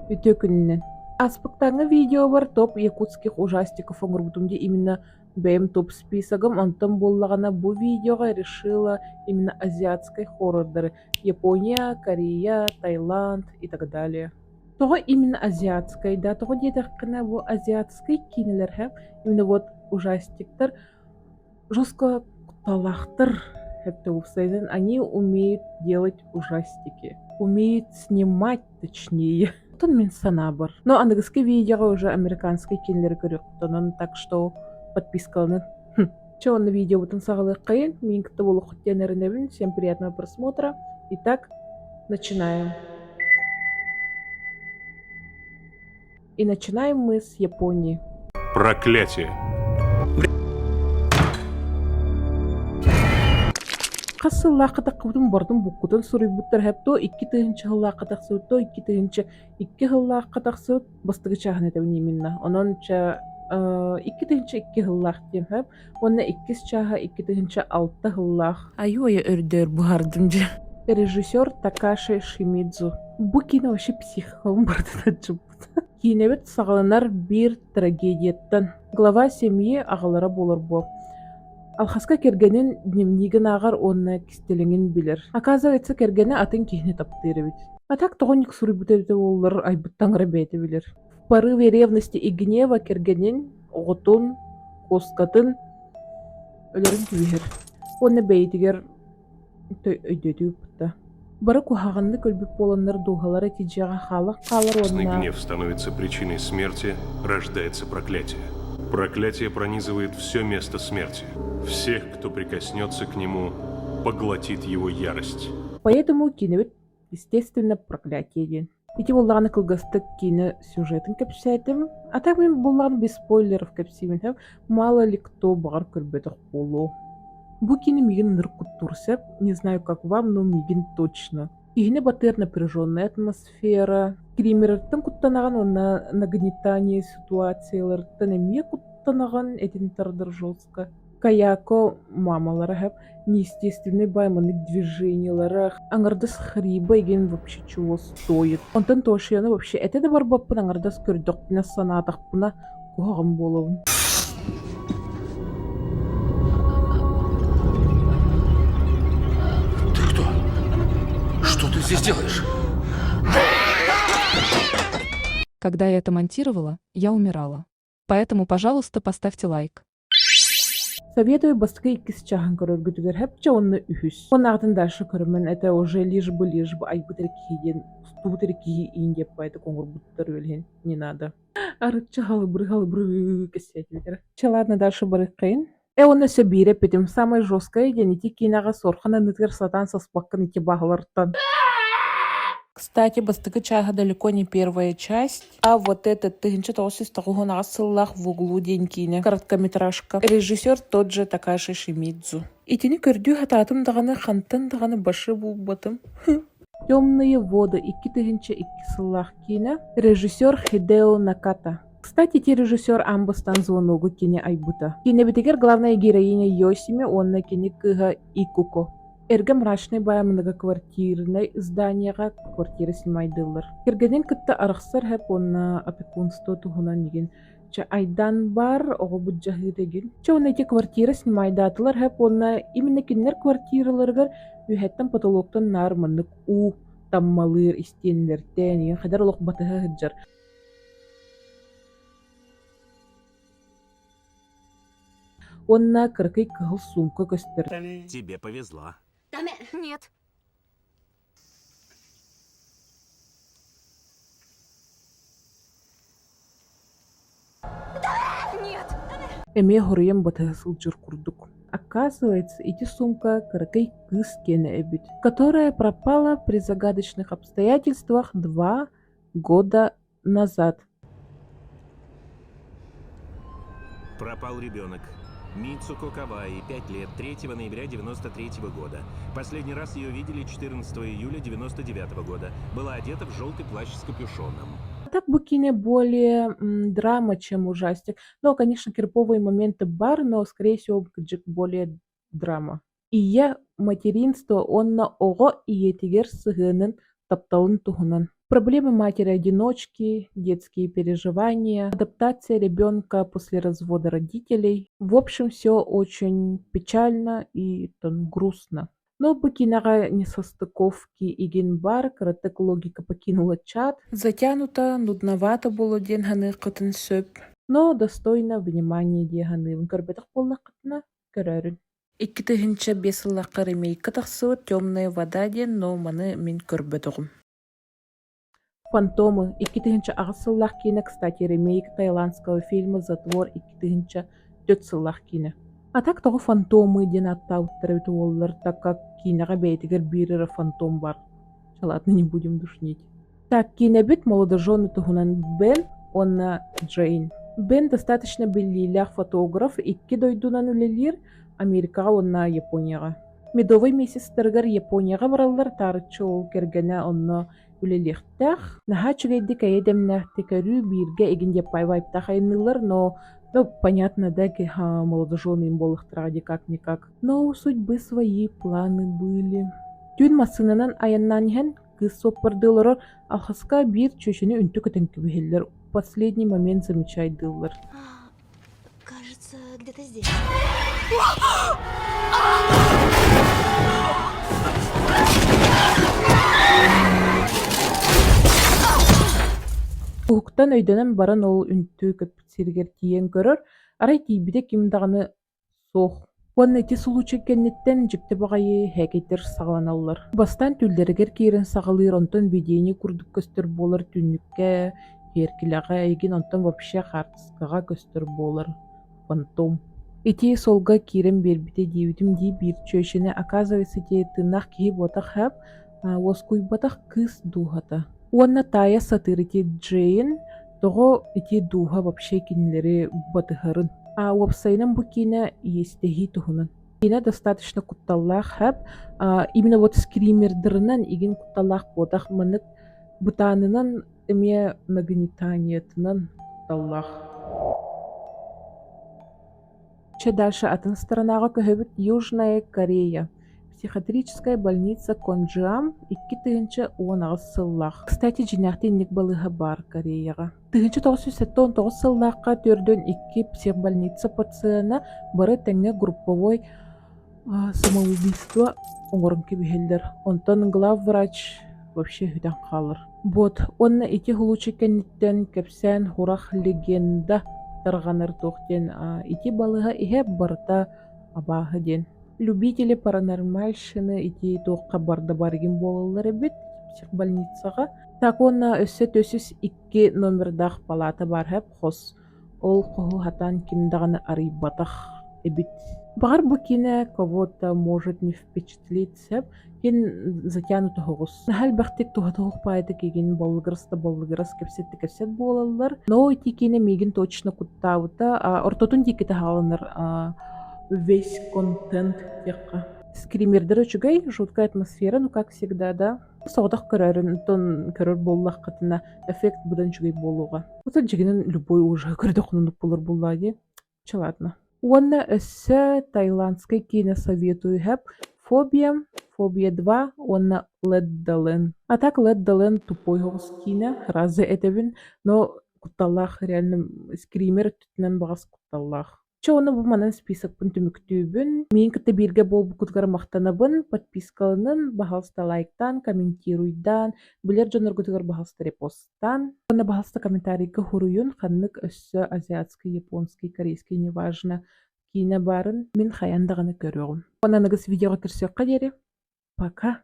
Үтөкүннен. Аспыктаңы видео бар топ якутских ужастиков оңорбутумде именно бэм топ списогом, онтон боллагана бу видеога решила именно азиатской хоррордары. Япония, Корея, Таиланд и так далее. Того именно азиатской, да, того детахкана бу азиатской кинелер хэп, именно вот ужастиктар, жестко куталахтар хэп товсайден, они умеют делать ужастики. Умеют снимать, точнее. Тон мен санабар. Но андыгыски видеоға уже американский кинелер көрөктөнөн, так что подпискаланы. Чё на видео бутын сағылы қайын, мен кітті болу құттенерінебін. Всем приятного просмотра. Итак, начинаем. И начинаем мы с Японии. Проклятие. Қасы лақытақ қыбытын бардым бұққытын сұрый бұттар әпто 2 тыгынчы лақытақ сұрытто 2 тыгынчы 2 лақытақ сұрыт бастығы чағын әтәуін емінна. Онын ча 2 тыгынчы 2 лақ дем әп. Онына 2 чаға 2 тыгынчы 6 лақ. Аю өрдер бұғардым же. Режиссер Такаши Шимидзу. Бұл кино вообще психикалым бардыда жыбыт. Кинебет сағалынар бір трагедияттан. Глава семьи ағалара болар бұл. Алхаска кергенин дневнигин агар онна кистелеңин билер. Оказывается, кергене атын кихне таптыры бит. А так тогоник сурыбыты олар айбыттаңры бейті билер. В порыве ревности и гнева кергенин оготун, коскатын өлерин түйер. Онна бейтигер өйдөтүү пытта. Бары кухаганны көлбүк боланнар духалары тижага халак калар Яростный онна. гнев становится причиной смерти, рождается проклятие. Проклятие пронизывает все место смерти. Всех, кто прикоснется к нему, поглотит его ярость. Поэтому кинебит, естественно, проклятие. Ити болланы кылгастык кино сюжетін кәпсәйтім. А так мен болланы без спойлеров кәпсеймін. Мало ли кто бағар көрбетіқ болу. Бу кино мигін ныркут турсеп, не знаю как вам, но мигін точно. Игіне батыр напряженная атмосфера. Кримерттен куттанаған, онна нагнетание ситуацияларттан эме куттанаған, этин тардар жестко. Каяко мамалары хэп, неестественный байманный движениялары. Аңардас хриба еген вообще чего стоит. Онтан тошияны вообще это да барбаппын аңардас көрдіқпіна санатақпына куағым болуын. Ты кто? Что ты здесь делаешь? Когда я это монтировала, я умирала. Поэтому, пожалуйста, поставьте лайк. Советую баскы иккис чахан көрөргүтүгер хепче онны үхүс. Оннағдын дальше көрөмөн, это уже лишь бы ай бутер киген, стутер киги индеп байты коңур буттар өлген, не надо. Арыча халыбры кесетивер. Че, ладно, дальше барыккайын. Онны все бире петим самой жесткой денити кинага сорхана нытгер сатан соспаккан ити багалартан. Кстати, бастыгы чага далеко не первая часть, а вот этот тыгынчы тоғыз тоғуғын ағасыллах в углу денькине. Короткометражка. Режиссер тот же Такаши Шимидзу. Итини көрдүү хататым дағаны хантан дағаны башы булбатым. Темные воды. 2 тыгынчы 2 сыллах кине. Режиссер Хидео Наката. Кстати, те режиссер амбастан звоногу кине айбута. Кине битегер главная героиня Йосими, онна кине кыга Икуко. Эрге мрачный бая многоквартирный зданияға квартира снимайдылар. Кергенен кытта арықсар хэп онна опекунство туғынан неген. Ча айдан бар, оғы бұджағы деген. Ча онна эти квартира снимайдатылар хэп онна именно кинлер квартираларгар үйхеттен потолоктан нарманнык у таммалыр истенлерден неген қадар олық батыға хыджар. Онна кыркай кығыл сумка көстер. Тебе повезло. Нет. Нет. Эме хорыям батыға сылжыр курдук. Оказывается, эти сумка кыркай кыз кені эбит, которая пропала при загадочных обстоятельствах 2 года назад. Пропал ребенок. Мицуко Каваи, 5 лет, 3 ноября 93 года. Последний раз ее видели 14 июля 99 года. Была одета в желтый плащ с капюшоном. Так Букине более драма, чем ужастик. Но, конечно, кирповые моменты бар, но, скорее всего, более драма. И я материнство онна ого и етигер сыгынын тапталын тухунан. Проблемы матери-одиночки, детские переживания, адаптация ребенка после развода родителей. В общем, все очень печально и грустно. Но бакинага несостыковки и генбар, каратек логика покинула чат. Затянуто, нудновато было деньганы кытын сөп. Но достойно внимания деганы. Вынкарбетах полна кытна көрөрүн. 2005 жыллакка ремейкка тахсыбыт «Темная вода» ден, но маны мен көрбөтөгүм. Фантомы. 2000 сыллах кине, кстати, ремейк тайландского фильма «Затвор» 2004 сыллах кине. А так того фантомы ден аттауттары оллар, так как кинега бейтигер бирера фантом бар. Ладно, не будем душнить. Так, кинебит молодожены тухунан Бен, онна Джейн. Бен достаточно белилях фотограф, икки дойдунан үлелир Америкага, онна Японияга. Медовый месяцтергер Японияга бараллар, тарычы ол кергене онна үлелихтах. Наха чугейди каедемнахти көрүү бирге эгин депай вайптах айнылар, но понятно, да, молодожены им болыхтыради как-никак. Но у судьбы свои планы были. Түн масынанан аяннанихен кыз соппардылар, алхаска бир чөшүнү үнтү көтөнкүбүхеллер. Последний момент замечайдылар. Кажется, где-то здесь. Уктан өйдөнөн баран ол үнтүү көпсиргер тиен көрөр, арай тийбиде кимдаганы сох. Уонна ити случай кенниттен жикте багайы хэкетер сагаланаллар. Бастан түлдерегер киирен сагалыр, онтон видеони курдук көстөр болар түннүкке, херкилага эгин, онтон вообще хартыскага көстөр болар. Фантом. Ити солга киирен бербите диюдим ди бир чөшүнө, оказывается, те тынах киһи ботах хэп, воскуй ботах кыз духата. Уонна тая сатырити Джейн, того ити духа вообще кинилери батыхарын. Уопсайнан бу кина естехи тухунан. Кина достаточно кутталлах хэп, именно вот скримердырынан игин кутталлах ботах манык бутанынан эме нагнетаниятынан кутталлах. Че дальше атын сторонага көһөбүт Южная Корея. Психиатрическая больница Конджиам 2010 сыллах. Кстати, жинахтинник балыга бар Кореяга. 1979 сыллахка төрдөн 2 психбольница пациента бары теңе групповой самоубийство оңорунки бихелдер. Онтон главврач вообще хүтен қалыр. Вот, онна ити хулучи кенниттен кепсен хурах легенда тарганыр тохтен ити балыга ихе барта абаһы ден. Любители паранормальщины ити тоққа барды баргин болалар бит психбольницага. Так онна өссө төсүс 2 номердах палата бар хэп хос. Ол коху хатан кимдаганы арыйбатах эбит. Бар бу кине кого-то может не впечатлить сэп, кин затянуто хогус. Нахал бахтик тухатух пайда кегин болгырыс кепсет болалар. Но ити кине мигин точно куттаута, ортотун диките халанар весь контент текка. Скримердер өчүгэй, жуткая атмосфера, ну как всегда, да. Соғдақ көрөрүн, тон көрөр боллах катына эффект будан чугэй болуга. Ота жигинен любой уже көрдөхнунуп болор буллаги. Ладно. Уонна өссө тайландской кино советую хэп. Фобия 2, уонна Let the Land. А так Let the Land тупой хоғыс кино, разы этевин, но кутталлах реально скример түтінен бағас кутталлах. Чоуна бу манан список пун түмүктүүбүн. Мен кытта бирге болбу кутгар мактанабын. Подпискалынын, бахалста лайктан, комментируйдан, билер жонор кутгар бахалста репосттан. Онна бахалста комментарийга хуруюн, ханнык өссө азиатский, японский, корейский, неважно, кино барын мен хаяндаганы көрөгүм. Онна нагыс видеого кирсек кадери. Пока.